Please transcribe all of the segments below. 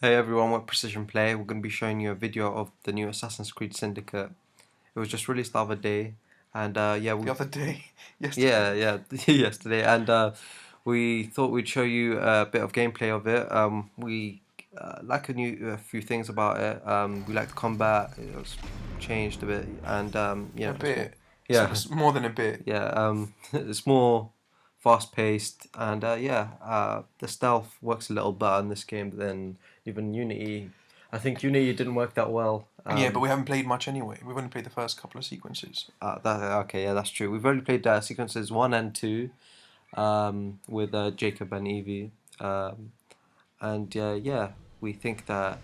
Hey everyone, we're Precision Play. We're going to be showing you a video of the new Assassin's Creed Syndicate. It was just released the other day, and The other day, yesterday. yeah, yesterday, and we thought we'd show you a bit of gameplay of it. We like a few things about it. We like the combat; it was changed a bit, and A bit. yeah, More than a bit. yeah, it's more fast paced, and the stealth works a little better in this game than even Unity. I think Unity didn't work that well. Yeah, but we haven't played much anyway. We've only played the first couple of sequences. Okay, yeah, that's true. We've only played sequences 1 and 2 with Jacob and Evie, and we think that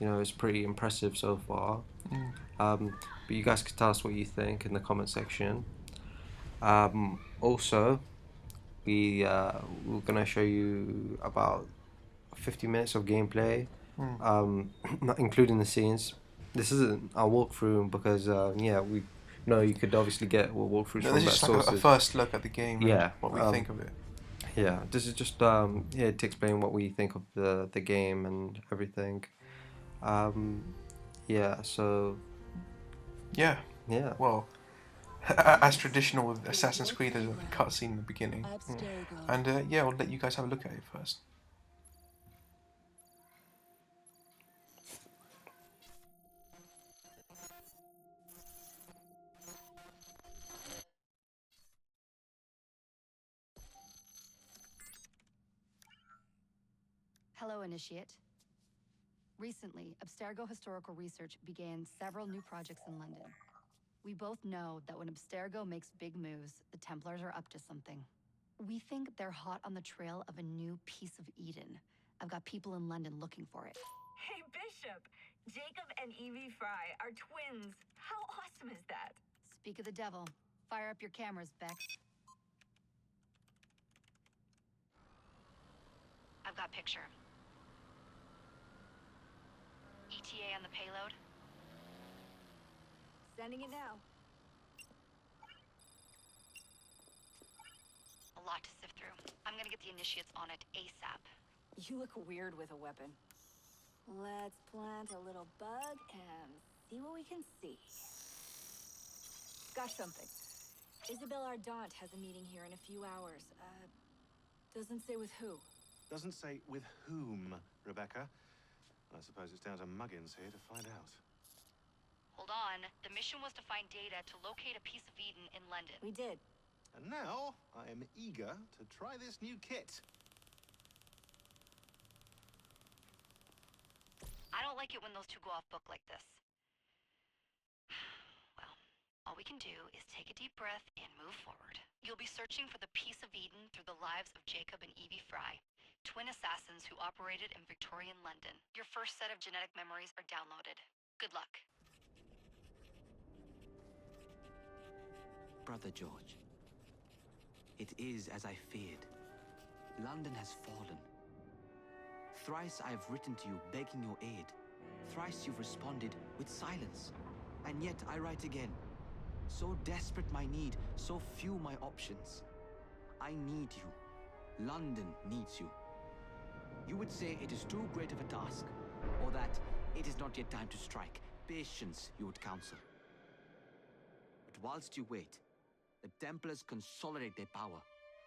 it's pretty impressive so far. Mm. But you guys can tell us what you think in the comment section. Also, we're gonna show you about 50 minutes of gameplay, not including the scenes. This isn't a walkthrough because we know you could obviously get walkthroughs No, from this better is just like sources. a first look at the game and Yeah, what we think of it. yeah. This is just to explain what we think of the game and everything. Yeah. So Yeah. yeah. Well, as traditional with Assassin's Creed, there's a cutscene in the beginning. And yeah, I'll let you guys have a look at it first. Hello, Initiate. Recently, Abstergo Historical Research began several new projects in London. We both know that when Abstergo makes big moves, the Templars are up to something. We think they're hot on the trail of a new piece of Eden. I've got people in London looking for it. Hey, Bishop! Jacob and Evie Fry are twins. How awesome is that? Speak of the devil. Fire up your cameras, Bex. I've got picture. ETA on the payload? Sending it now. A lot to sift through. I'm gonna get the Initiates on it ASAP. You look weird with a weapon. Let's plant a little bug and see what we can see. Got something. Isabel Ardant has a meeting here in a few hours. Doesn't say with who. Doesn't say with whom, Rebecca. I suppose it's down to Muggins here to find out. Hold on. The mission was to find data to locate a piece of Eden in London. We did. And now I am eager to try this new kit. I don't like it when those two go off book like this. Well, all we can do is take a deep breath and move forward. You'll be searching for the piece of Eden through the lives of Jacob and Evie Fry, twin assassins who operated in Victorian London. Your first set of genetic memories are downloaded. Good luck. Brother George, it is as I feared. London has fallen. Thrice I have written to you begging your aid. Thrice you've responded with silence. And yet I write again. So desperate my need, so few my options. I need you. London needs you. You would say it is too great of a task, or that it is not yet time to strike. Patience, you would counsel. But whilst you wait, the Templars consolidate their power.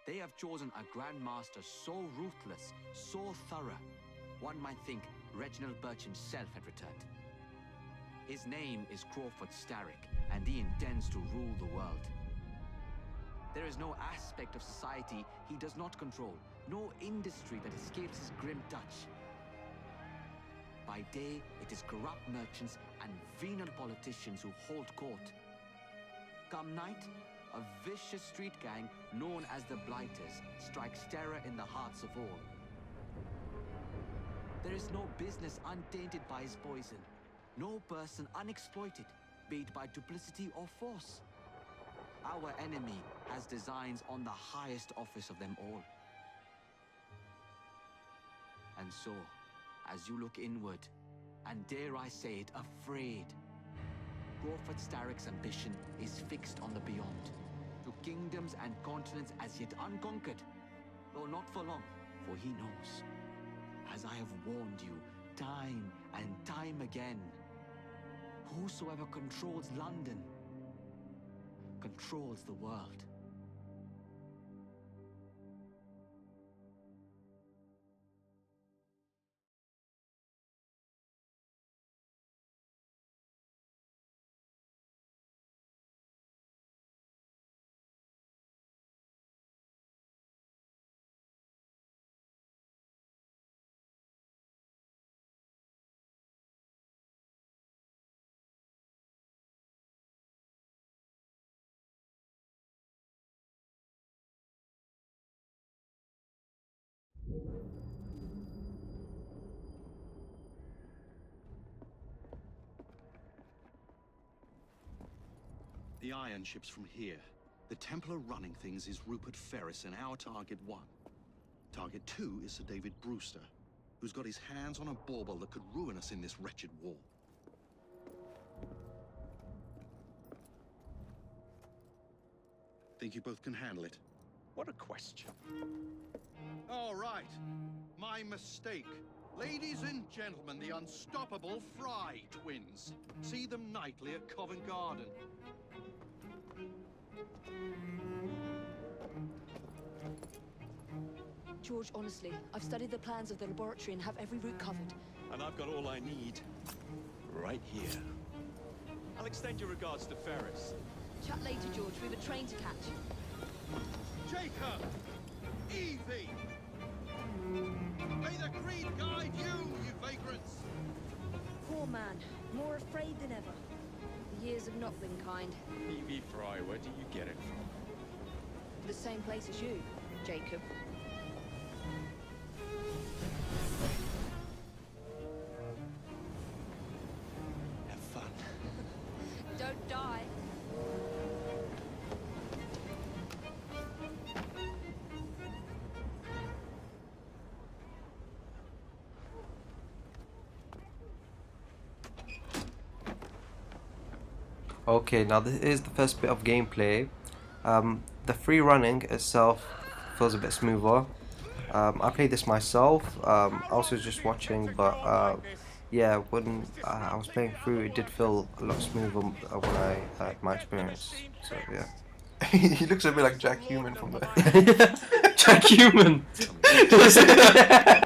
They have chosen a Grand Master so ruthless, so thorough. One might think Reginald Birch himself had returned. His name is Crawford Starrick, and he intends to rule the world. There is no aspect of society he does not control, no industry that escapes his grim touch. By day, it is corrupt merchants and venal politicians who hold court. Come night, a vicious street gang known as the Blighters strikes terror in the hearts of all. There is no business untainted by his poison, no person unexploited, be it by duplicity or force. Our enemy has designs on the highest office of them all. And so, as you look inward, and dare I say it, afraid, Crawford Starrick's ambition is fixed on the beyond, to kingdoms and continents as yet unconquered, though not for long, for he knows, as I have warned you, time and time again. Whosoever controls London controls the world. The iron ship's from here. The Templar running things is Rupert Ferris and our target 1. Target 2 is Sir David Brewster, who's got his hands on a bauble that could ruin us in this wretched war. Think you both can handle it? What a question. All right. My mistake. Ladies and gentlemen, the unstoppable Fry twins. See them nightly at Covent Garden. George, honestly, I've studied the plans of the laboratory and have every route covered. And I've got all I need right here. I'll extend your regards to Ferris. Chat later, George. We've a train to catch. Jacob! Evie! May the creed guide you, you vagrants! Poor man. More afraid than ever. The years have not been kind. Evie Fry, where do you get it from? The same place as you, Jacob. Have fun. Don't die. Okay, now this is the first bit of gameplay. The free running itself feels a bit smoother. I played this myself. I was just watching, but yeah, when I was playing through, it did feel a lot smoother when I had my experience. So yeah. He looks a bit like Jack Human from there. Jack Human.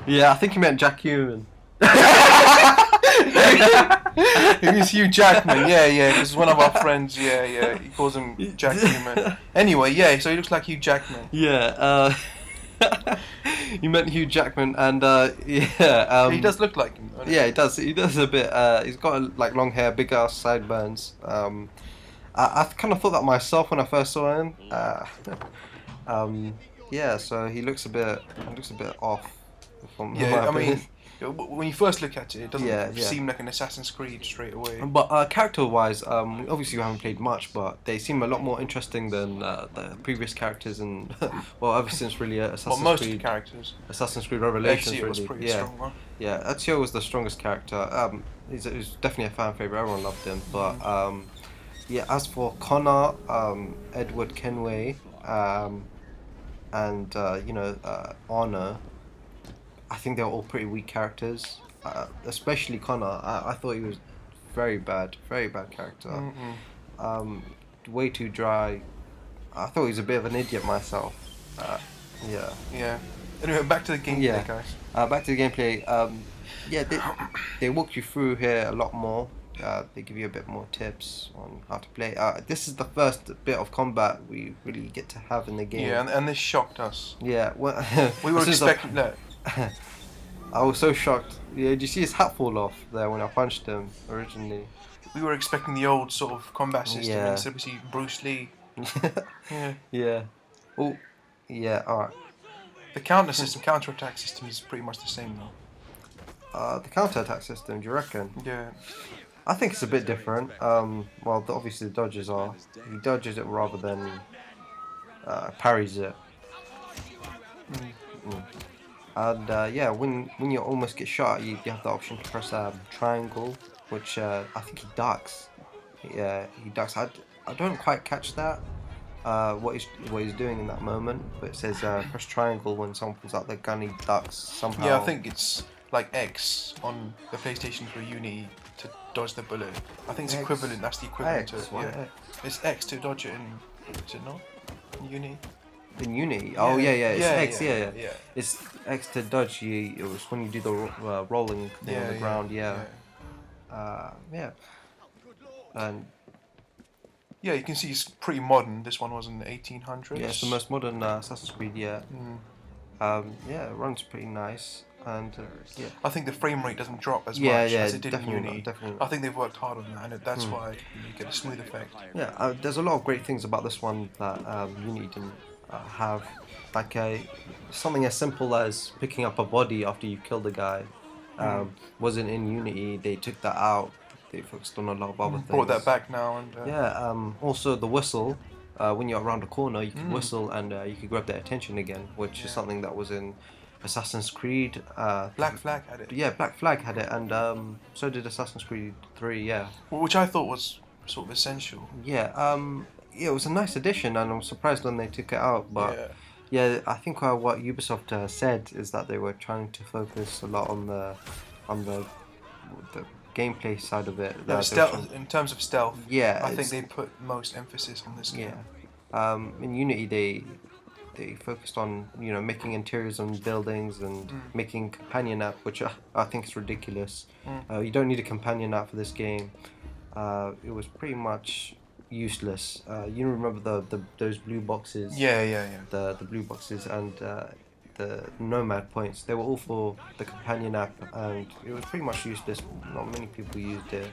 Yeah, I think he meant Jack Human. It was Hugh Jackman, yeah, because one of our friends, yeah, he calls him Jack Human. Anyway, yeah, so he looks like Hugh Jackman. Yeah, you meant Hugh Jackman, and yeah, He does look like him. yeah, he does. He does a bit. He's got like long hair, big ass sideburns. I kind of thought that myself when I first saw him. Yeah, so he looks a bit off. From Yeah, my I opinion. mean, when you first look at it, it doesn't Yeah. seem like an Assassin's Creed straight away. But character-wise, obviously we haven't played much, but they seem a lot more interesting than the previous characters, and well, ever since really Assassin's Most of Creed, the characters. Assassin's Creed Revelations, Ezio was really. pretty Yeah, strong one. yeah. Ezio was the strongest character. He's definitely a fan favorite. Everyone loved him. But yeah, as for Connor, Edward Kenway, and Honor, I think they're all pretty weak characters. Especially Connor. I thought he was very bad character. Way too dry. I thought he was a bit of an idiot myself. Yeah. Yeah. Anyway, back to the gameplay, Yeah. guys. Back to the gameplay. Yeah, they walk you through here a lot more. They give you a bit more tips on how to play. This is the first bit of combat we really get to have in the game. Yeah, and this shocked us. Yeah. Well, We were expecting that. I was so shocked. Yeah, did you see his hat fall off there when I punched him originally? We were expecting the old sort of combat system. Yeah. Instead we see Bruce Lee. Yeah. Yeah. Oh, yeah. All right. The counter-attack system is pretty much the same though. The counter-attack system. Do you reckon? Yeah. I think it's a bit different. Well, obviously the dodges are. He dodges it rather than parries it. And yeah, when you almost get shot, you have the option to press triangle, which I think he ducks. Yeah, he ducks. I don't quite catch that. What he's doing in that moment, but it says press triangle when someone pulls out their gun. He ducks somehow. Yeah, I think it's like X on the PlayStation for Unity to dodge the bullet. I think it's X. equivalent. That's the equivalent X, to why yeah. X? It's X to dodge it in. Is it not? In Unity. In Unity. Oh yeah, yeah. It's Yeah, X. yeah, Yeah, yeah. It's X to dodge. It was when you do the rolling thing on the ground. Yeah. Yeah. And yeah, you can see it's pretty modern. This one was in the 1800s. yeah, it's the most modern Assassin's Creed. Yeah. Yeah, it runs pretty nice, and yeah. I think the frame rate doesn't drop as Yeah, much yeah, as it did in definitely Uni. not, definitely I not. think they've worked hard on that, and that's why you get a smooth effect. Yeah, there's a lot of great things about this one that Unity didn't have. Like something as simple as picking up a body after you killed a guy wasn't in Unity. They took that out. They focused on a lot of other things. Brought that back now, and Yeah. Also, the whistle. When you're around a corner, you can whistle and you can grab their attention again, which is something that was in Assassin's Creed. Black Flag had it. Yeah, Black Flag had it, and so did Assassin's Creed 3. Yeah. Which I thought was sort of essential. Yeah. Yeah, it was a nice addition, and I'm surprised when they took it out. But yeah, I think what Ubisoft said is that they were trying to focus a lot on the gameplay side of it. Yeah, stealth, in terms of stealth, yeah, I think they put most emphasis on this game. Yeah. In Unity, they focused on making interiors on buildings and making companion app, which I think is ridiculous. You don't need a companion app for this game. It was pretty much useless. You remember those blue boxes? Yeah. The blue boxes and the nomad points. They were all for the companion app, and it was pretty much useless. Not many people used it.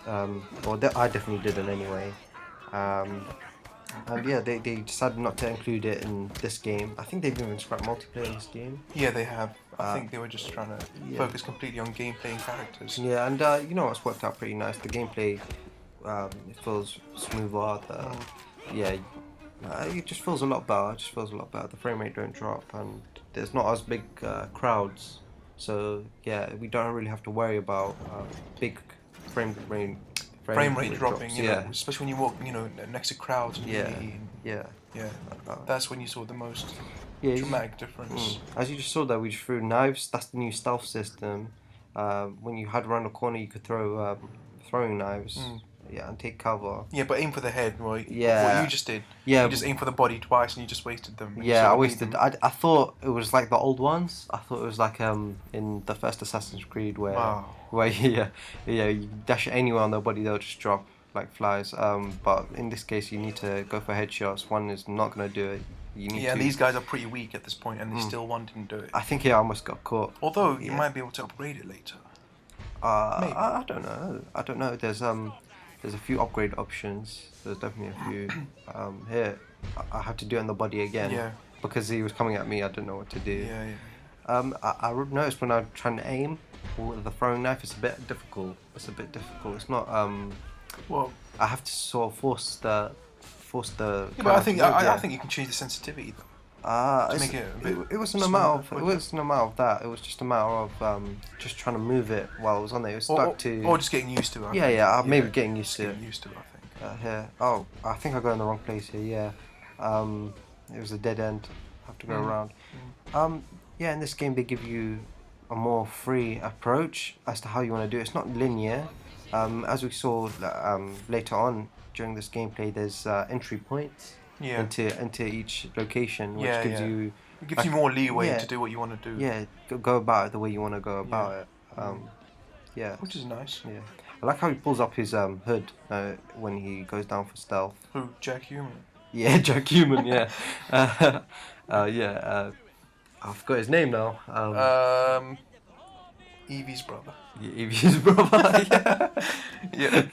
I definitely didn't anyway. And yeah, they decided not to include it in this game. I think they've even scrapped multiplayer in this game. Yeah, they have. I think they were just trying to focus completely on gameplay and characters. Yeah, and it's worked out pretty nice. The gameplay, it feels smoother. It just feels a lot better. The frame rate don't drop, and there's not as big crowds. So yeah, we don't really have to worry about big frame rate dropping, drops. Yeah, especially when you walk, next to crowds. And yeah. That's when you saw the most dramatic difference. As you just saw there, we just threw knives. That's the new stealth system. When you had around the corner, you could throw throwing knives. Yeah, and take cover. Yeah, but aim for the head, right? Yeah. What you just did. Yeah. You just aimed for the body twice and you just wasted them. Yeah, I wasted. I thought it was like the old ones. I thought it was like in the first Assassin's Creed where you dash it anywhere on their body, they'll just drop like flies. But in this case, you need to go for headshots. One is not gonna do it. You need to. These guys are pretty weak at this point, and they still one didn't do it. I think he almost got caught. Although you might be able to upgrade it later. Maybe. I don't know. There's a few upgrade options. There's definitely a few. Here, I had to do it on the body again. Yeah. Because he was coming at me, I didn't know what to do. Yeah. I noticed when I'm trying to aim with the throwing knife, it's a bit difficult. It's not. Well, I have to sort of force the. Yeah, but I think you can change the sensitivity though. Make it wasn't a matter of that. It was just a matter of just trying to move it while I was on there. It was stuck or just getting used to it. Maybe getting used to it. Getting used to it, I think. Here. Oh, I think I got in the wrong place here. Yeah. It was a dead end. I have to go around. In this game they give you a more free approach as to how you want to do it. It's not linear. As we saw later on during this gameplay, there's entry points. Into each location, which gives you. It gives you more leeway to do what you want to do. Yeah, go about it the way you want to go about it. Which is nice. Yeah, I like how he pulls up his hood when he goes down for stealth. Who? Jack Human. Yeah, Jack Human. Yeah. I forgot his name now. Evie's brother. Yeah, Evie's brother. Yeah.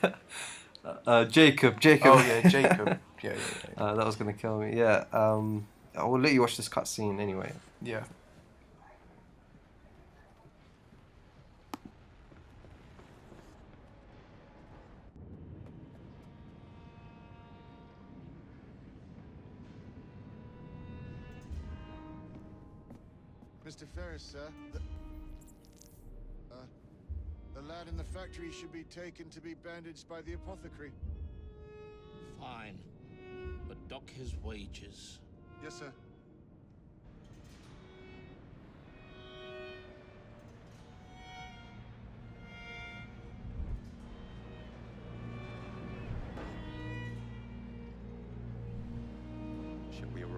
Jacob. Oh yeah, Jacob. Yeah. That was gonna kill me. Yeah. I will let you watch this cutscene anyway. Yeah. Mr. Ferris, sir. The lad in the factory should be taken to be bandaged by the apothecary. Fine, but dock his wages. Yes, sir.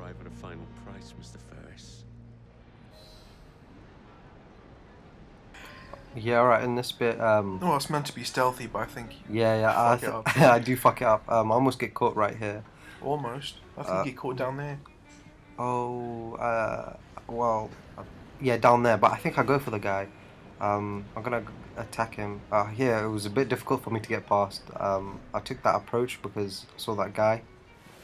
arrive at a final price, Mr. Ferris. Yeah, alright, in this bit, Oh, it's meant to be stealthy, but I think you yeah, fuck it up. I do fuck it up. I almost get caught right here. Almost. I think you get caught down there. Oh, well, yeah, down there, but I think I go for the guy. I'm gonna attack him. Yeah, it was a bit difficult for me to get past. I took that approach because I saw that guy.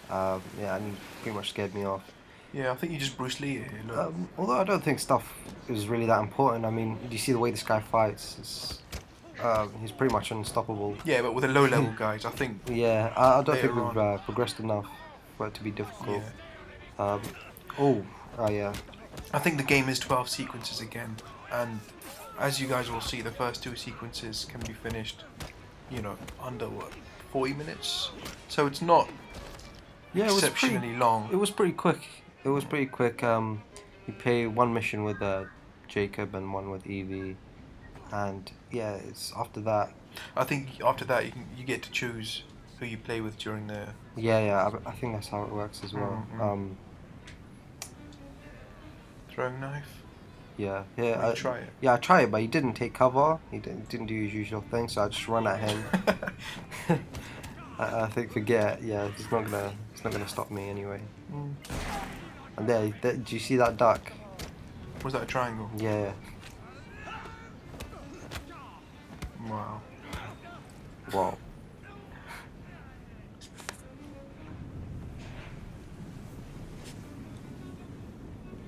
Yeah, and he pretty much scared me off. Yeah, I think you just Bruce Lee it here, look. Although I don't think stuff is really that important. I mean, do you see the way this guy fights? He's pretty much unstoppable. Yeah, but with the low-level guys, I think... Yeah, I don't think later we've on. progressed enough for it to be difficult. Yeah. Oh, yeah. I think the game is 12 sequences again, and as you guys will see, the first 2 sequences can be finished, you know, under, what, 40 minutes? So it's not exceptionally long. It was pretty quick. It was pretty quick. You play one mission with Jacob and one with Evie, and yeah, it's after that. I think after that you get to choose who you play with during the... Yeah, I think that's how it works as well. Throwing knife? Yeah. Try it. Yeah, I tried it, but he didn't take cover. He didn't do his usual thing, so I just run at him. I think forget. Yeah, he's not gonna stop me anyway. And there, do you see that duck? Was that a triangle? Yeah. Wow. Wow.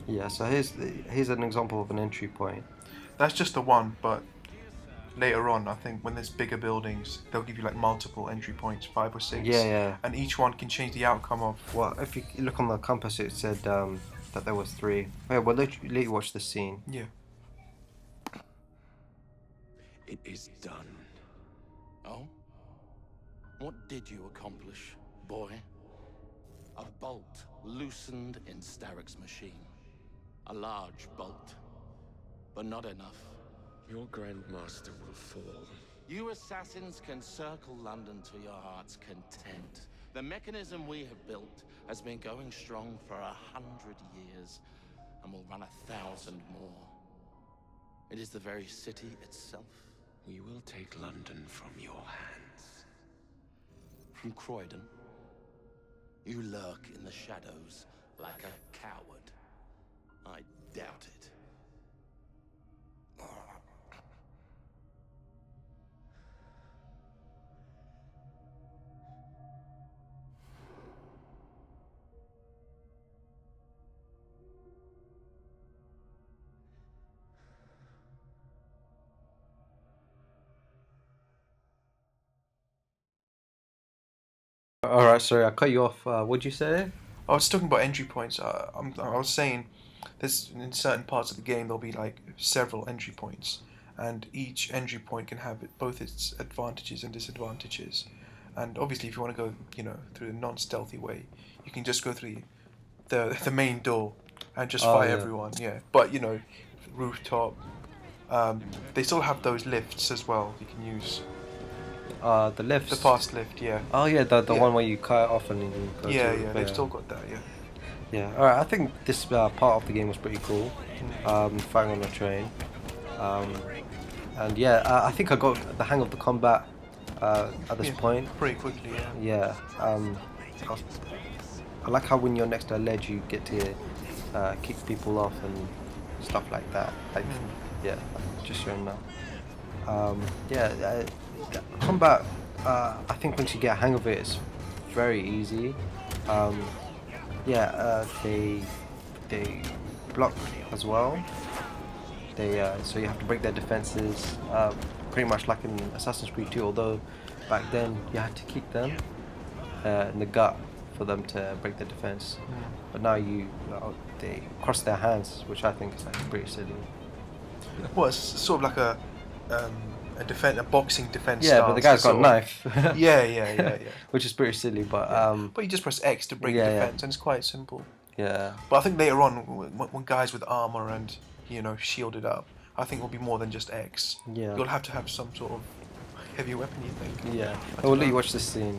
Yeah, so here's an example of an entry point. That's just the one, but later on, I think when there's bigger buildings, they'll give you like multiple entry points, 5 or 6. Yeah. And each one can change the outcome of... Well, if you look on the compass, it said that there was 3. Yeah, well, let you watch the scene. Yeah. It is done. Oh? What did you accomplish, boy? A bolt loosened in Starrick's machine. A large bolt, but not enough. Your Grandmaster will fall. You assassins can circle London to your heart's content. The mechanism we have built has been going strong for 100 years, and will run 1,000 more. It is the very city itself. We will take London from your hands. From Croydon, you lurk in the shadows like a coward. I doubt it. Alright, sorry, I cut you off. What'd you say? I was talking about entry points. I was saying there's in certain parts of the game there'll be like several entry points, and each entry point can have both its advantages and disadvantages. And obviously, if you want to go, you know, through a non-stealthy way, you can just go through the main door and just fight everyone. Yeah, but you know, rooftop. They still have those lifts as well. You can use. The lifts. The fast lift, yeah. Oh yeah, the one where you cut it off and then you go Yeah, they've still got that, yeah. Yeah, alright, I think this part of the game was pretty cool. Fighting on a train. And yeah, I think I got the hang of the combat at this point. Pretty quickly, yeah. Yeah. I like how when you're next to a ledge you get to kick people off and stuff like that. Like, yeah, just showing that. Combat, I think once you get a hang of it, it's very easy. They block as well. So you have to break their defenses, pretty much like in Assassin's Creed 2, although back then you had to kick them in the gut for them to break their defense. But now they cross their hands, which I think is like pretty silly. Well, it's sort of like a boxing defense. Yeah, but the guy's got a knife. Yeah. Which is pretty silly, but But you just press X to break the defense, and it's quite simple. Yeah. But I think later on, when guys with armor and shielded up, I think it will be more than just X. Yeah. You'll have to have some sort of heavy weapon, you think? Yeah. We'll let you watch this scene.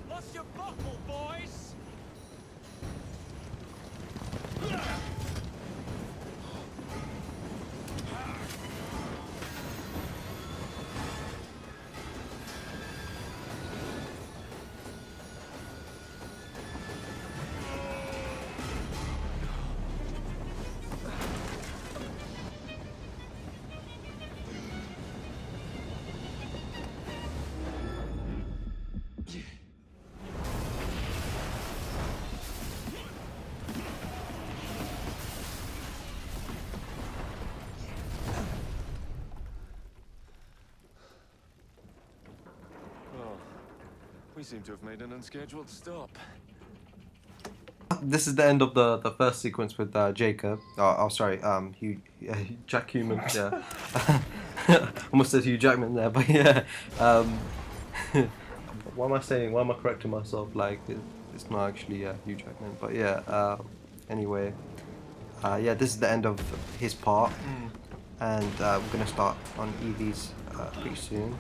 What's your buckle, boys? We seem to have made an unscheduled stop. This is the end of the first sequence with Jacob. Oh, sorry, Jack Human. Yeah, almost said Hugh Jackman there, but yeah. Why am I saying? Why am I correcting myself? Like it's not actually Hugh Jackman, but yeah. Anyway, yeah, this is the end of his part, and we're gonna start on Evie's pretty soon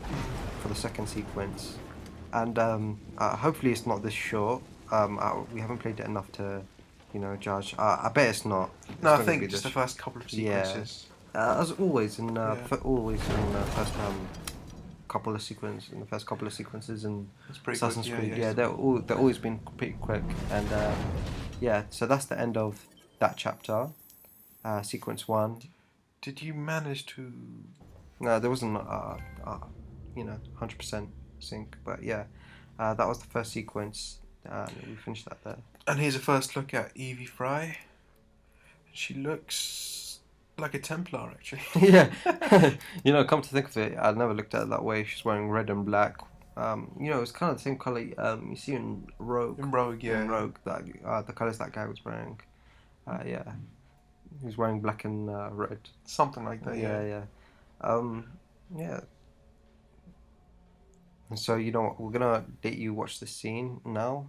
for the second sequence, and hopefully it's not this short. We haven't played it enough to, judge. I bet it's not. No, I gonna be think just the first couple of Yeah. sequences. As always in Yeah. always in the first couple of sequences in It's pretty Assassin's quick, Creed. yeah. They're always been pretty quick, and yeah. So that's the end of that chapter, sequence 1. Did you manage to? No, there wasn't 100% sync, but yeah, that was the first sequence. We finished that there. And here's a first look at Evie Fry. She looks like a Templar, actually. Yeah, come to think of it, I never looked at it that way. She's wearing red and black. It's kind of the same color you see in Rogue. In Rogue, yeah. In Rogue, that the colors that guy was wearing. Yeah, he was wearing black and red. Something like that. Yeah. Yeah. Yeah. And so you know what? We're gonna let you watch this scene now.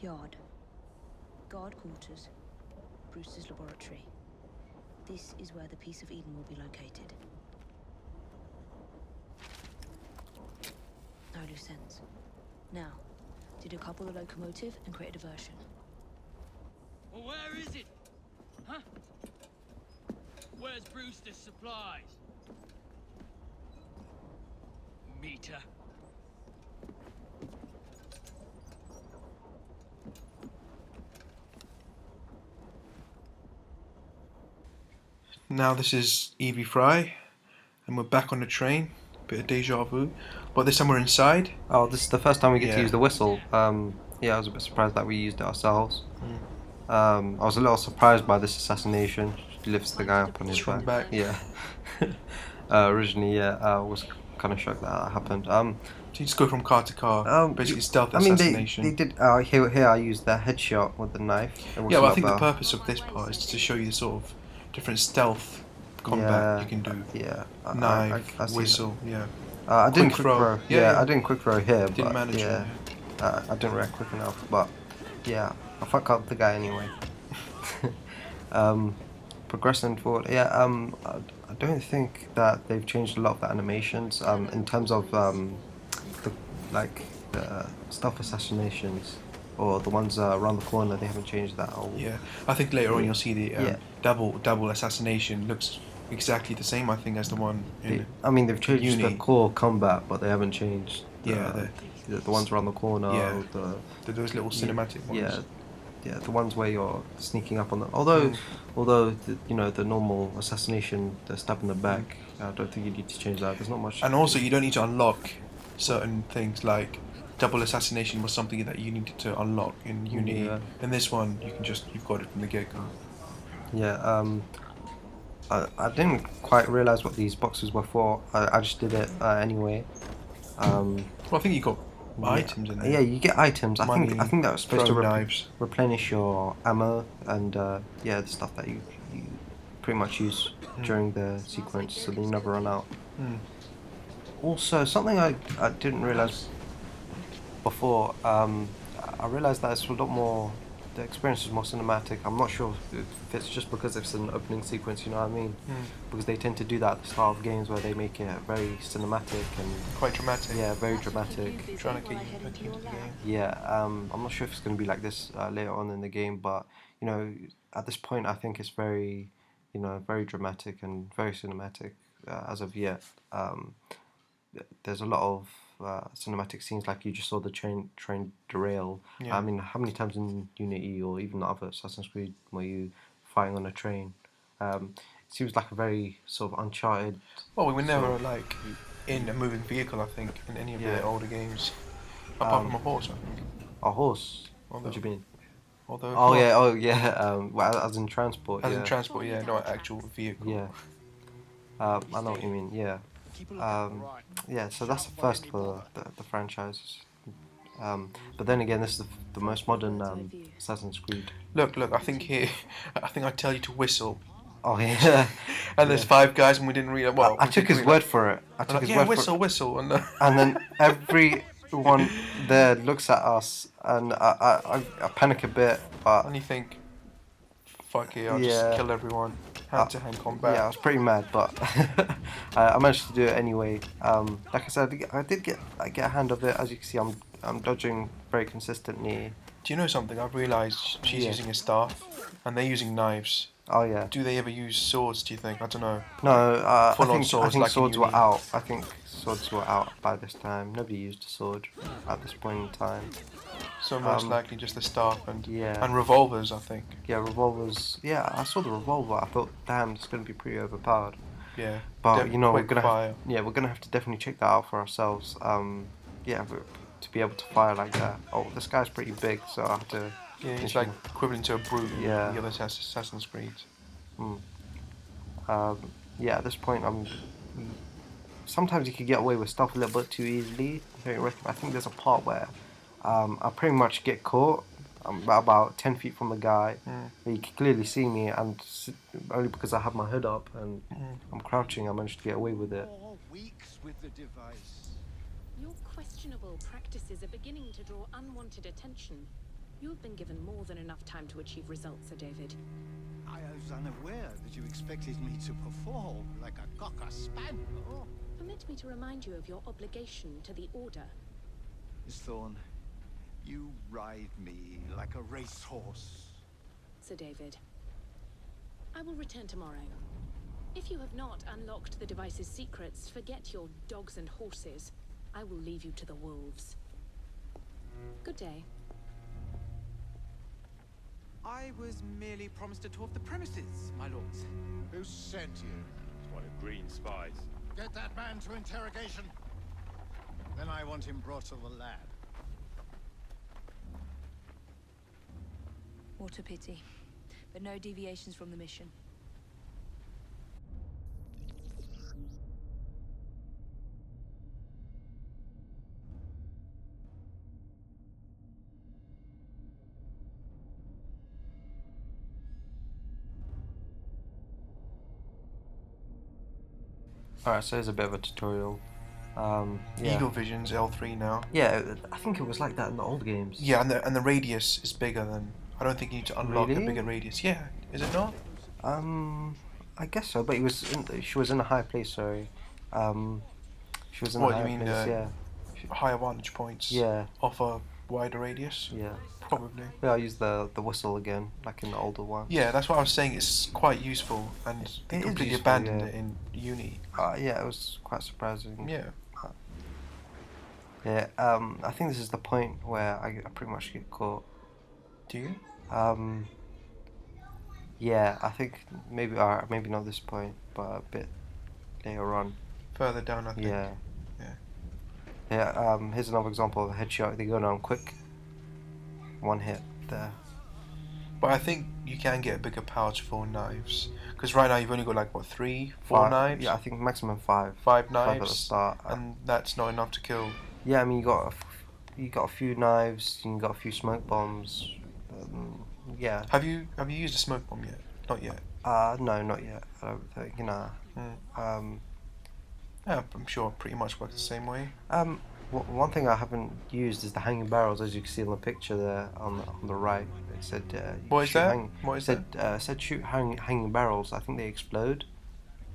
Yard. Guard quarters. Brewster's laboratory. This is where the piece of Eden will be located. No loose ends. Now, to decouple the locomotive and create a diversion. Well, where is it? Huh? Where's Brewster's supplies? Meter. Now this is Evie Fry, and we're back on the train. Bit of deja vu, but this time we're inside. Oh, this is the first time we get to Yeah. use the whistle. Yeah, I was a bit surprised that we used it ourselves. I was a little surprised by this assassination. She lifts the guy up on his Swing back. back. Yeah. Originally, yeah, I was kind of shocked that happened. So you just go from car to car, basically stealth assassination. They did. Here I used the headshot with the knife. It was Yeah, a well, I lot think the better. purpose of this part is to show you the sort of different stealth combat you can do. Yeah. Knife, I see whistle, yeah. I didn't Quick quick throw. throw. Yeah, yeah. I didn't quick throw here, Didn't but manage yeah, it. I didn't react quick enough. But yeah, I fuck up the guy anyway. Progressing forward, yeah. I don't think that they've changed a lot of the animations. In terms of the stealth assassinations or the ones around the corner, they haven't changed that. Yeah, I think later on you'll see the double assassination looks exactly the same. I think as the one in. They've changed Uni. the core combat, but they haven't changed. The ones around the corner. Yeah. Or Those little cinematic ones. Yeah, the ones where you're sneaking up on them. Although the normal assassination, the stab in the back, I don't think you need to change that. There's not much. And also, you don't need to unlock certain things like double assassination was something that you needed to unlock in Unity. Yeah. In this one, you've got it from the get-go. Yeah. I didn't quite realize what these boxes were for. I just did it anyway. Well, I think you got items in there. Yeah, you get items. Money, I think that was supposed to knives. replenish your ammo and the stuff that you pretty much use during the sequence, so that you never run out. Also, something I didn't realize before. I realized that it's a lot more. The experience is more cinematic. I'm not sure if it's just because it's an opening sequence, you know what I mean? Because they tend to do that at the start of games where they make it very cinematic and quite dramatic. Yeah, very dramatic. Trying to get you into the game. Yeah, I'm not sure if it's going to be like this later on in the game, but at this point, I think it's very, very dramatic and very cinematic as of yet. There's a lot of cinematic scenes, like you just saw the train derail. Yeah. I mean, how many times in Unity or even other Assassin's Creed were you fighting on a train? seems like a very sort of uncharted. Well, we were never sort of- like in a moving vehicle, I think, in any of Yeah. the older games, apart from Um, a horse, I think. a horse. Although, What do you mean? Although, Oh yeah, oh yeah. Well, as in transport. as Yeah. in transport, yeah, not an actual vehicle. Yeah. I know what you mean. Yeah. Yeah. So that's the first for the franchise. But then again, this is the most modern Assassin's Creed. Look, I think here, I think I tell you to whistle. Oh yeah. And there's 5 guys, and we didn't read it. Well, I took his word for it. I took his word whistle, for it. whistle, and And then everyone there looks at us, and I panic a bit, but and you think, fuck it, I'll Yeah. just kill everyone. Hand-to-hand combat. yeah, I was pretty mad, but I managed to do it anyway. Like I said, I did get a hand of it. As you can see, I'm dodging very consistently. Do you know something? I've realised she's Yeah. using a staff, and they're using knives. Oh yeah. Do they ever use swords, do you think? I don't know. No, I Full-on think swords, I think like in swords were Uni. out. I think swords were out by this time. Nobody used a sword at this point in time. So most likely just the staff and Yeah. and revolvers, I think. Yeah, revolvers. Yeah, I saw the revolver. I thought, damn, it's gonna be pretty overpowered. Yeah. But you know, we're quick gonna fire. we're gonna have to definitely check that out for ourselves. Yeah, to be able to fire like that. Oh, this guy's pretty big, so I have to. Yeah, it's like equivalent to a brute in Yeah. the other Assassin's Creed. Yeah, at this point, sometimes you could get away with stuff a little bit too easily. I think there's a part where I pretty much get caught. I'm about 10 feet from the guy. He can clearly see me, and only because I have my hood up and I'm crouching, I managed to get away with it. 4 weeks with the device. Your questionable practices are beginning to draw unwanted attention. You have been given more than enough time to achieve results, Sir David. I was unaware that you expected me to perform like a cocker spaniel. Permit me to remind you of your obligation to the Order. Miss Thorne, you ride me like a racehorse. Sir David, I will return tomorrow. If you have not unlocked the device's secrets, forget your dogs and horses. I will leave you to the wolves. Good day. I was merely promised a tour of the premises, my lords. Who sent you? It's one of Green's spies. Get that man to interrogation. Then I want him brought to the lab. What a pity. But no deviations from the mission. Alright, so here's a bit of a tutorial. Yeah. Eagle Vision's L3 now. Yeah, I think it was like that in the old games. Yeah, and the radius is bigger than. I don't think you need to unlock Really? a bigger radius. Yeah, is it not? I guess so, but she was in a high place. Sorry, she was in What, a you high mean, place. Yeah, Higher vantage points. Yeah. Offer wider radius. yeah. Probably. Yeah, I used the whistle again, like in the older one. Yeah, that's what I was saying. It's quite useful, and they It is completely useful, abandoned yeah. it in Uni. Yeah, it was quite surprising. Yeah. Yeah. I think this is the point where I pretty much get caught. Do you? Yeah, I think maybe not this point, but a bit later on. Further down, I think. Yeah. Yeah. Yeah. Here's another example of a headshot. They go down quick. One hit there. But I think you can get a bigger pouch for knives. Because right now you've only got like, what, 3, 4 Five- knives? Yeah, I think maximum 5. 5 5 at the knives. start. And that's not enough to kill. Yeah, I mean you got a few knives. You got a few smoke bombs. Yeah. Have you used a smoke bomb yet? Not yet. No, not yet. I don't think. Nah. Yeah, I'm sure it pretty much works the same way. One thing I haven't used is the hanging barrels, as you can see in the picture there on the right. It said. What is that? What is that? Said shoot hanging barrels. I think they explode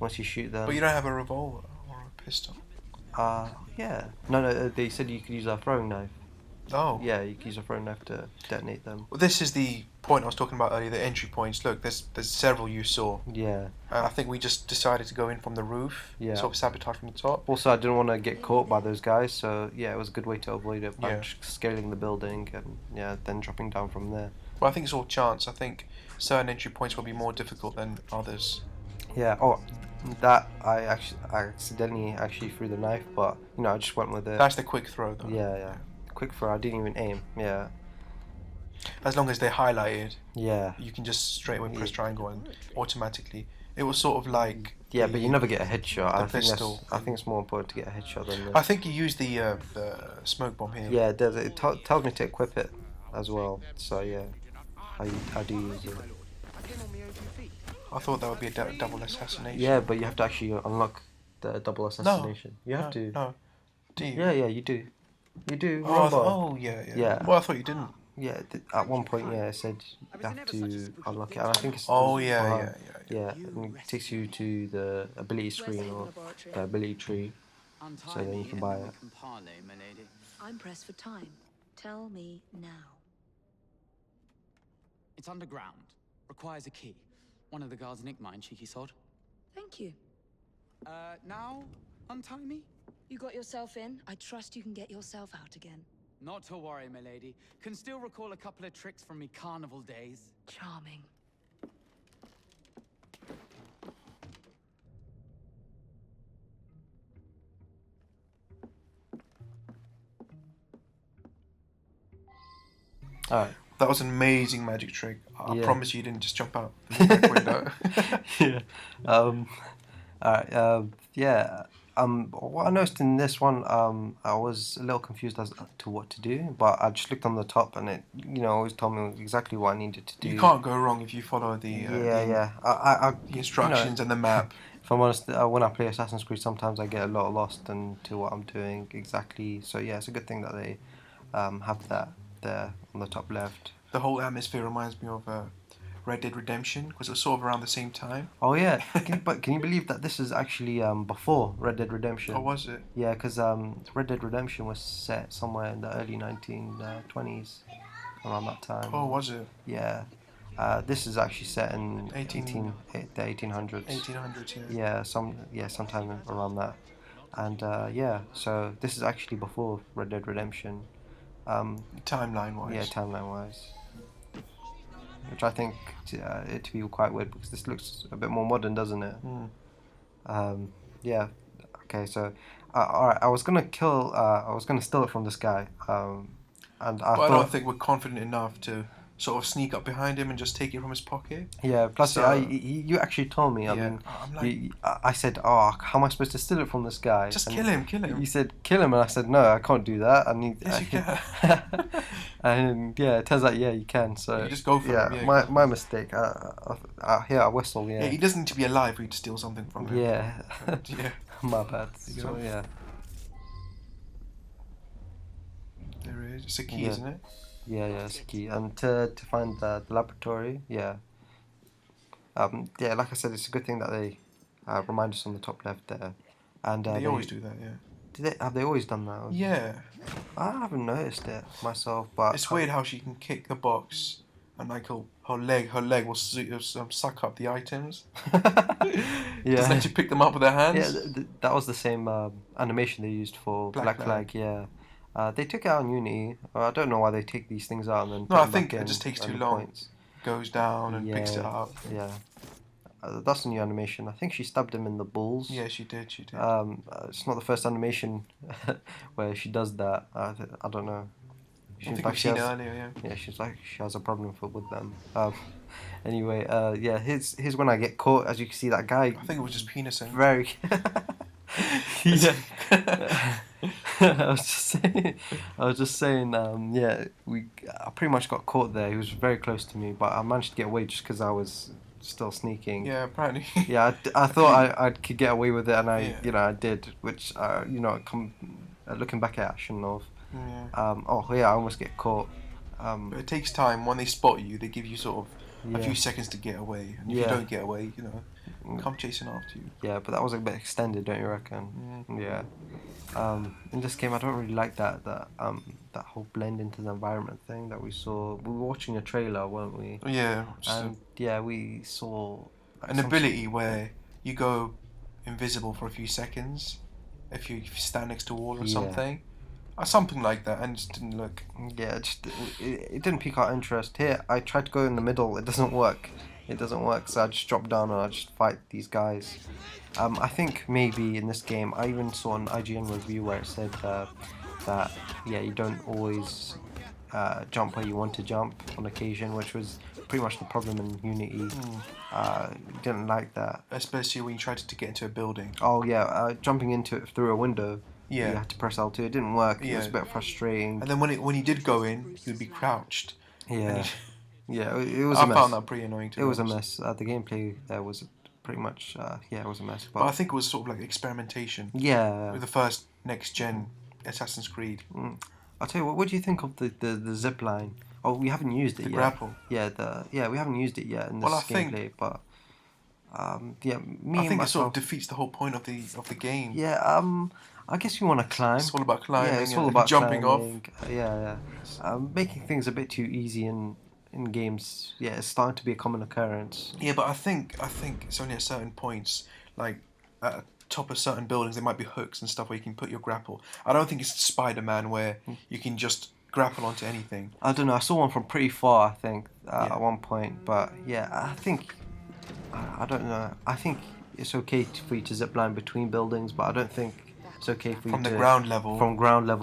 once you shoot them. But you don't have a revolver or a pistol. Yeah. No. They said you could use a throwing knife. Oh. Yeah, you can use a throwing knife to detonate them. Well, this is the point I was talking about earlier, the entry points. Look, there's several you saw. Yeah. And I think we just decided to go in from the roof. Yeah. Sort of sabotage from the top. Also, I didn't want to get caught by those guys, so yeah, it was a good way to avoid it by Yeah. just scaling the building and then dropping down from there. Well, I think it's all chance. I think certain entry points will be more difficult than others. Yeah. Oh, that I accidentally actually threw the knife, but I just went with it. That's the quick throw, though. Yeah. Quick throw. I didn't even aim. Yeah. As long as they highlighted, Yeah. you can just straight away press triangle and automatically. It was sort of like Yeah, but you never get a headshot. the I think pistol. I think it's more important to get a headshot than I this. think you use the smoke bomb here. Yeah, it tells me to equip it as well. So yeah, I do use it. I thought that would be a double assassination. Yeah, but you have to actually unlock the double assassination. You have to. No. Do you? Yeah, you do. You do. Oh, Remember? yeah. Well, I thought you didn't. Yeah, at one point, yeah, it said you have to unlock it, and I think it's. Oh, for yeah. her. Yeah, and it takes you to the ability screen or the ability tree, so then you can buy it. I'm pressed for time. Tell me now. It's underground. Requires a key. One of the guards nicked mine, cheeky sod. Thank you. Now? Untie me? You got yourself in. I trust you can get yourself out again. Not to worry, milady. Can still recall a couple of tricks from me carnival days. Charming. Alright. That was an amazing magic trick. I Yeah. promise you didn't just jump out the back window. Yeah. Alright. Yeah. What I noticed in this one, I was a little confused as to what to do, but I just looked on the top and it, always told me exactly what I needed to do. You can't go wrong if you follow the the instructions and the map. If I'm honest, when I play Assassin's Creed, sometimes I get a lot lost into what I'm doing exactly. So yeah, it's a good thing that they have that there on the top left. The whole atmosphere reminds me of Red Dead Redemption because it was sort of around the same time. Oh yeah, but can you believe that this is actually before Red Dead Redemption? Oh, was it? Yeah, because Red Dead Redemption was set somewhere in the early 1920s, around that time. Oh, was it? Yeah. This is actually set in the 1800s. 1800s, yeah. Yeah, sometime around that. And so this is actually before Red Dead Redemption. Timeline-wise. Yeah, timeline-wise. Which I think it to be quite weird because this looks a bit more modern, doesn't it? Yeah. Okay, so alright, I was gonna steal it from this guy. And I don't think we're confident enough to sort of sneak up behind him and just take it from his pocket. Yeah, plus you actually told me. I said, "Oh, how am I supposed to steal it from this guy?" Just kill him. You said, "Kill him," and I said, "No, I can't do that." Yes, you can. And yeah, it turns out you can. So you just go for it. Yeah, my mistake. I whistle. Yeah. Yeah, he doesn't need to be alive for you to steal something from him. Yeah. Yeah. My bad. So yeah. There it is. It's a key, isn't it? Yeah, it's a key. And to find the laboratory, yeah. Like I said, it's a good thing that they remind us on the top left there. And they always do that, yeah. Have they always done that? Yeah. I haven't noticed it myself, but it's weird how she can kick the box and like her leg will suck up the items. Yeah. Doesn't let you pick them up with her hands. Yeah, that was the same animation they used for Black Flag. Yeah. They took it out on Unity. I don't know why they take these things out and then. No, I think it just takes too long. Goes down and picks it up. Yeah. That's a new animation. I think she stabbed him in the balls. Yeah, she did. It's not the first animation where she does that. I don't know. I think we've seen it earlier, yeah. Yeah, she's like she has a problem with them. Anyway, here's when I get caught. As you can see, that guy. I think it was just penising. Very. Yeah. I was just saying. I pretty much got caught there. He was very close to me, but I managed to get away just because I was still sneaking. Yeah, apparently. Yeah, I thought I could get away with it, and I did, which looking back at it, I shouldn't have. Yeah. I almost get caught. But it takes time. When they spot you, they give you sort of a few seconds to get away, and if you don't get away, come chasing after you. Yeah, but that was a bit extended, don't you reckon? Yeah. In this game, I don't really like that whole blend into the environment thing that we saw. We were watching a trailer, weren't we? Yeah. We saw an ability where you go invisible for a few seconds if you stand next to a wall or something. Something like that, and it just didn't look. Yeah, it didn't pique our interest. Here, I tried to go in the middle. It doesn't work. it doesn't work. So I just drop down and I just fight these guys. I think maybe in this game, I even saw an IGN review where it said that yeah, you don't always jump where you want to jump on occasion, which was pretty much the problem in Unity. Didn't like that. Especially when you tried to get into a building. Oh yeah, jumping into it through a window. Yeah. You had to press L2. It didn't work. Yeah. It was a bit frustrating. And then when you did go in, you'd be crouched. Yeah. Yeah, it was a mess. I found that pretty annoying too. It was a mess. The gameplay there was pretty much, yeah, it was a mess. But I think it was sort of like experimentation. Yeah. With the first next-gen Assassin's Creed. I'll tell you what do you think of the zip line? Oh, we haven't used it yet. The grapple. Yeah, we haven't used it yet in this gameplay, but yeah, I think it sort of defeats the whole point of the game. Yeah, I guess you want to climb. It's all about climbing. Yeah, it's all about jumping climbing. off. Yeah. Making things a bit too easy in games. Yeah, it's starting to be a common occurrence. Yeah, but I think it's only at certain points, like at the top of certain buildings, there might be hooks and stuff where you can put your grapple. I don't think it's Spider-Man where you can just grapple onto anything. I don't know. I saw one from pretty far, I think, at one point. But yeah, I think I don't know. I think it's okay for you to zip line between buildings, but I don't think it's okay for you from to ground level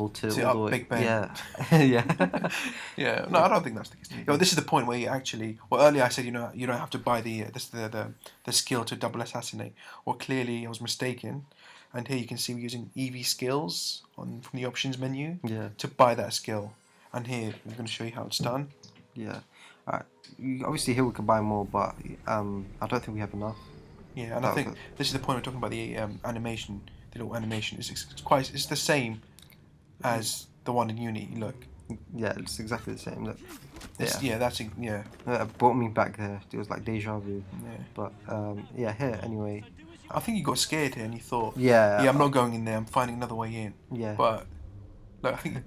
to all the way. Big Ben. Yeah, yeah, yeah. No, I don't think that's the case. You know, this is the point where you actually. Well, earlier I said you don't have to buy the skill to double assassinate. Well, clearly I was mistaken, and here you can see we're using EV skills from the options menu to buy that skill. And here I'm going to show you how it's done. Yeah. Alright. Obviously here we can buy more, but I don't think we have enough. Yeah, and I think this is the point we're talking about the animation. The little animation it's the same as the one in Unity. Look. Yeah, it's exactly the same. Look. Yeah. It brought me back there. It was like deja vu. Yeah. But yeah, here anyway. I think you got scared here and you thought, yeah, I'm not going in there. I'm finding another way in. Yeah. But look, I think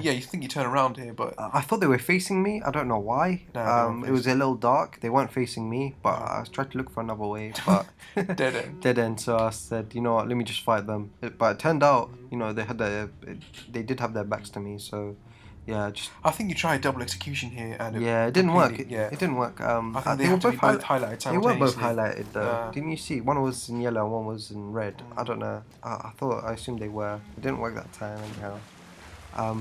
you think you turn around here, but I thought they were facing me. I don't know why. No, it was a little dark. They weren't facing me, but I was trying to look for another way, but dead end. Dead end. So I said, you know what? Let me just fight them. But it turned out, you know, they did have their backs to me. So yeah, I think you tried double execution here, and it didn't work. It didn't work. I think they were both highlighted. They were both highlighted though. Didn't you see? One was in yellow, one was in red. I don't know. I assumed they were. It didn't work that time anyhow.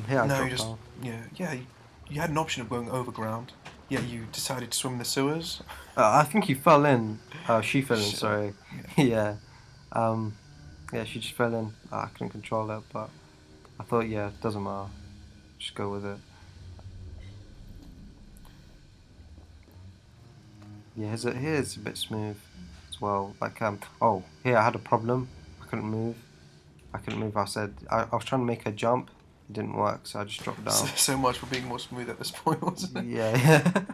Here you had an option of going overground. Yeah, you decided to swim the sewers. I think you fell in. She fell in. Sorry. Yeah. Yeah, she just fell in. I couldn't control it, but I thought, yeah, it doesn't matter. Just go with it. Yeah, here's a bit smooth as well. Like here I had a problem. I couldn't move. I said I was trying to make a jump. It didn't work, so I just dropped down. So much for being more smooth at this point, wasn't it? Yeah.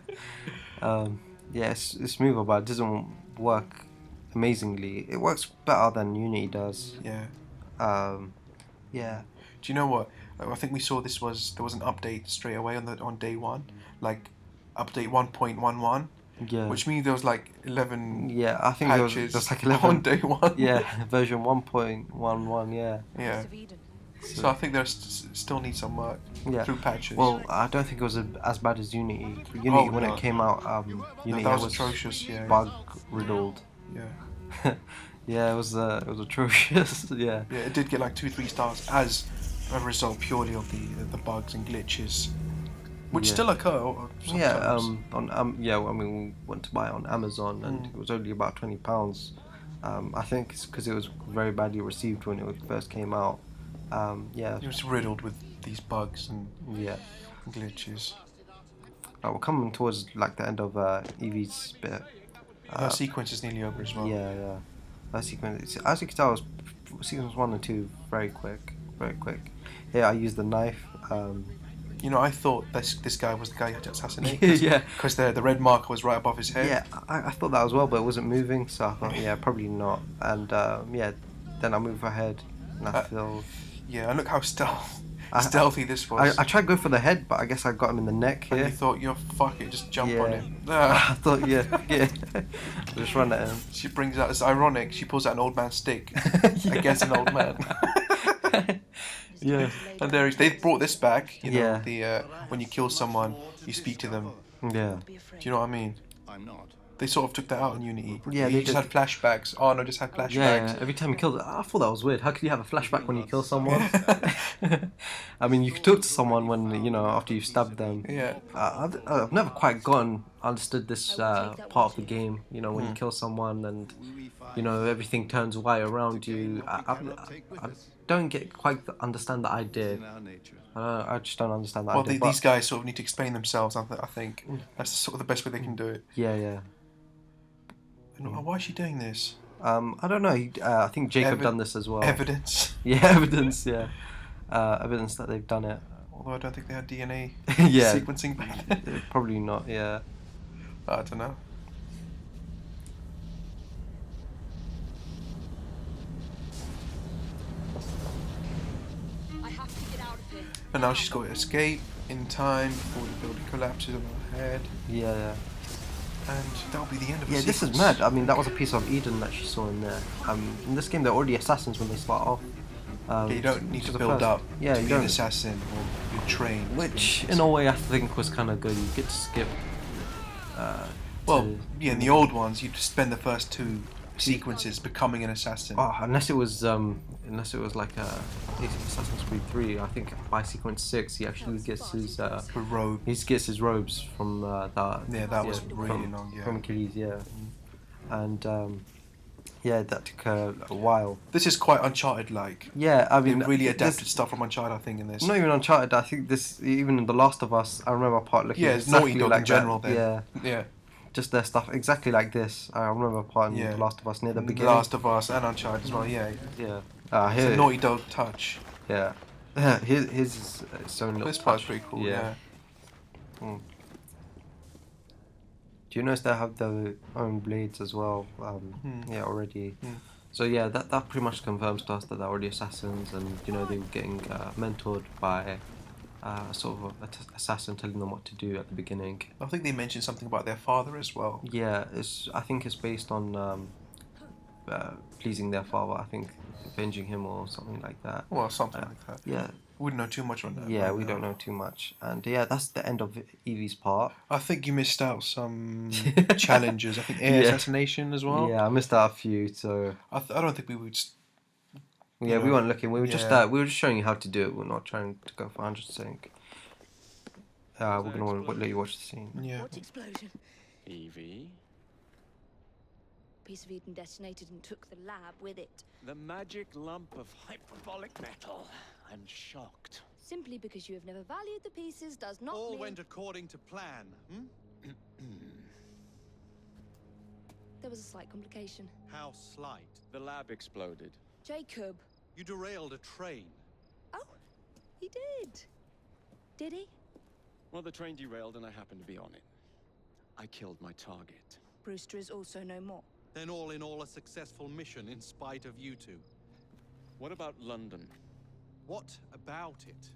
Yeah, it's smoother, but it doesn't work amazingly. It works better than Unity does. Yeah. Yeah. Do you know what? I think we saw there was an update straight away on day one, like update 1.11. Yeah. Which means there was like 11. Yeah, I think patches there was like 11 on day one. Yeah, version 1.11. Yeah. Yeah. So I think there still needs some work through patches. Well, I don't think it was as bad as Unity. Unity when it came out, Unity that was atrocious. Yeah. Bug riddled. Yeah. Yeah, it was atrocious. Yeah. Yeah, it did get like 2-3 stars as a result purely of the bugs and glitches, which still occur. Sometimes. Yeah. I mean, we went to buy it on Amazon, and it was only about £20. I think it's because it was very badly received when it first came out. Yeah. It was riddled with these bugs and glitches. We're coming towards like the end of Evie's bit. That sequence is nearly over as well. Yeah. That sequence, as you can tell, sequence 1 and 2 very quick. Here I used the knife. You know, I thought this guy was the guy you had to assassinate. Yeah. Because the red marker was right above his head. Yeah, I thought that as well, but it wasn't moving, so I thought, yeah, probably not. And then I move ahead, and I feel. Yeah, and look how stealthy this was. I tried to go for the head, but I guess I got him in the neck here. And you thought, fuck it, just jump on him. I thought, yeah. Just run at him. She brings out, it's ironic, she pulls out an old man's stick against an old man. Yeah. And they brought this back, you know, when you kill someone, you speak to them. Yeah. Do you know what I mean? I'm not. They sort of took that out in Unity. Yeah, he they just did. had flashbacks. Arno just had flashbacks. Yeah, every time you killed, I thought that was weird. How could you have a flashback when you kill someone? I mean, you could talk to someone when, you know, after you've stabbed them. Yeah. I've never quite understood this part of the game. You know, when you kill someone and, you know, everything turns white around you. I don't quite understand the idea. I just don't understand the idea. These guys sort of need to explain themselves. I think that's sort of the best way they can do it. Yeah. And why is she doing this? I don't know. I think Jacob done this as well. Evidence. Yeah, evidence. Yeah, evidence that they've done it. Although I don't think they had DNA yeah, sequencing back then. Probably not. Yeah. I don't know. I have to get out of here. And now she's got to escape in time before the building collapses on her head. Yeah. And that'll be the end of the this is mad. I mean, that was a piece of Eden that she saw in there. In this game, they're already assassins when they start off. You don't need to build up to be an assassin or you're trained. Which, in a way, I think was kind of good. You get to skip. In the old ones, you'd spend the first 2 sequences becoming an assassin. Oh, unless it was like Assassin's Creed 3. I think by sequence 6, he actually gets his robe. He gets his robes from that. Yeah, that was really long. Yeah, from Achilles. Yeah, and that took a while. This is quite Uncharted-like. Yeah, I mean, they really adapted stuff from Uncharted, I think, in this. Not even Uncharted. I think this, even in The Last of Us, I remember a part looking exactly Naughty Dog like in general. Then. Yeah. Just their stuff exactly like this. I remember a part in The Last of Us near the beginning. The Last of Us and Uncharted as well. Yeah. It's a Naughty Dog touch. Yeah. His is its own little This part's pretty cool. Yeah. Do you notice they have their own blades as well? Yeah, already. So yeah, that pretty much confirms to us that they're already assassins, and you know they were getting mentored by sort of an assassin telling them what to do at the beginning. I think they mentioned something about their father as well. Yeah, I think it's based on pleasing their father. I think avenging him or something like that. Well, something like that. Yeah. We wouldn't know too much on that. Yeah, we don't know too much. And yeah, that's the end of Evie's part. I think you missed out some challenges. I think air assassination as well. Yeah, I missed out a few, so... I don't think we would... we weren't looking. We were just showing you how to do it. We're not trying to go for 100%. We're going to let you watch the scene. Yeah. What explosion? Evie? Piece of Eden detonated and took the lab with it. The magic lump of hyperbolic metal. I'm shocked. Simply because you have never valued the pieces does not All mean... went according to plan, There was a slight complication. How slight? The lab exploded. Jacob. You derailed a train. Oh, he did. Did he? Well, the train derailed and I happened to be on it. I killed my target. Brewster is also no more. Then all in all a successful mission in spite of you two. What about London? What about it?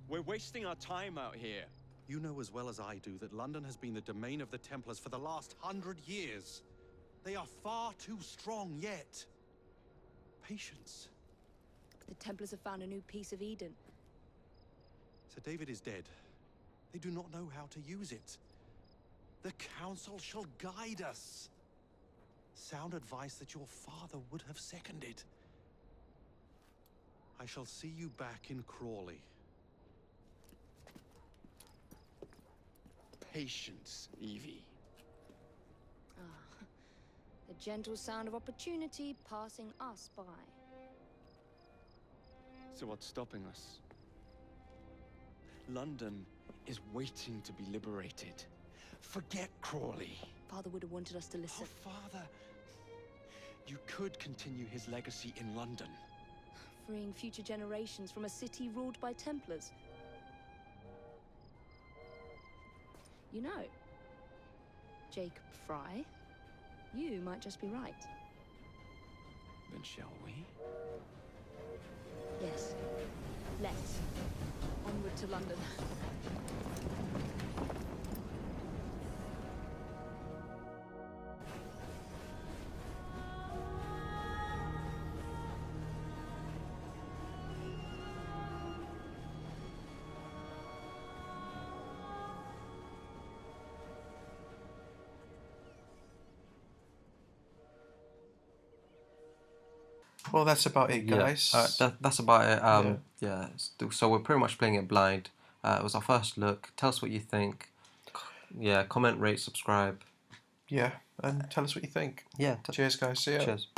We're wasting our time out here. You know as well as I do that London has been the domain of the Templars for the last 100 years. They are far too strong yet. Patience. The Templars have found a new piece of Eden. Sir David is dead. They do not know how to use it. The Council shall guide us. Sound advice that your father would have seconded. I shall see you back in Crawley. Patience, Evie. The gentle sound of opportunity passing us by. So what's stopping us? London is waiting to be liberated. Forget Crawley. Father would have wanted us to listen. Oh, Father. You could continue his legacy in London. Freeing future generations from a city ruled by Templars. You know, Jacob Fry, you might just be right. Then shall we? Yes. Let's. Onward to London. Well, that's about it, guys. That's about it. So we're pretty much playing it blind. It was our first look. Tell us what you think. Yeah, comment, rate, subscribe. Yeah, and tell us what you think. Yeah. Cheers, guys. See ya. Cheers.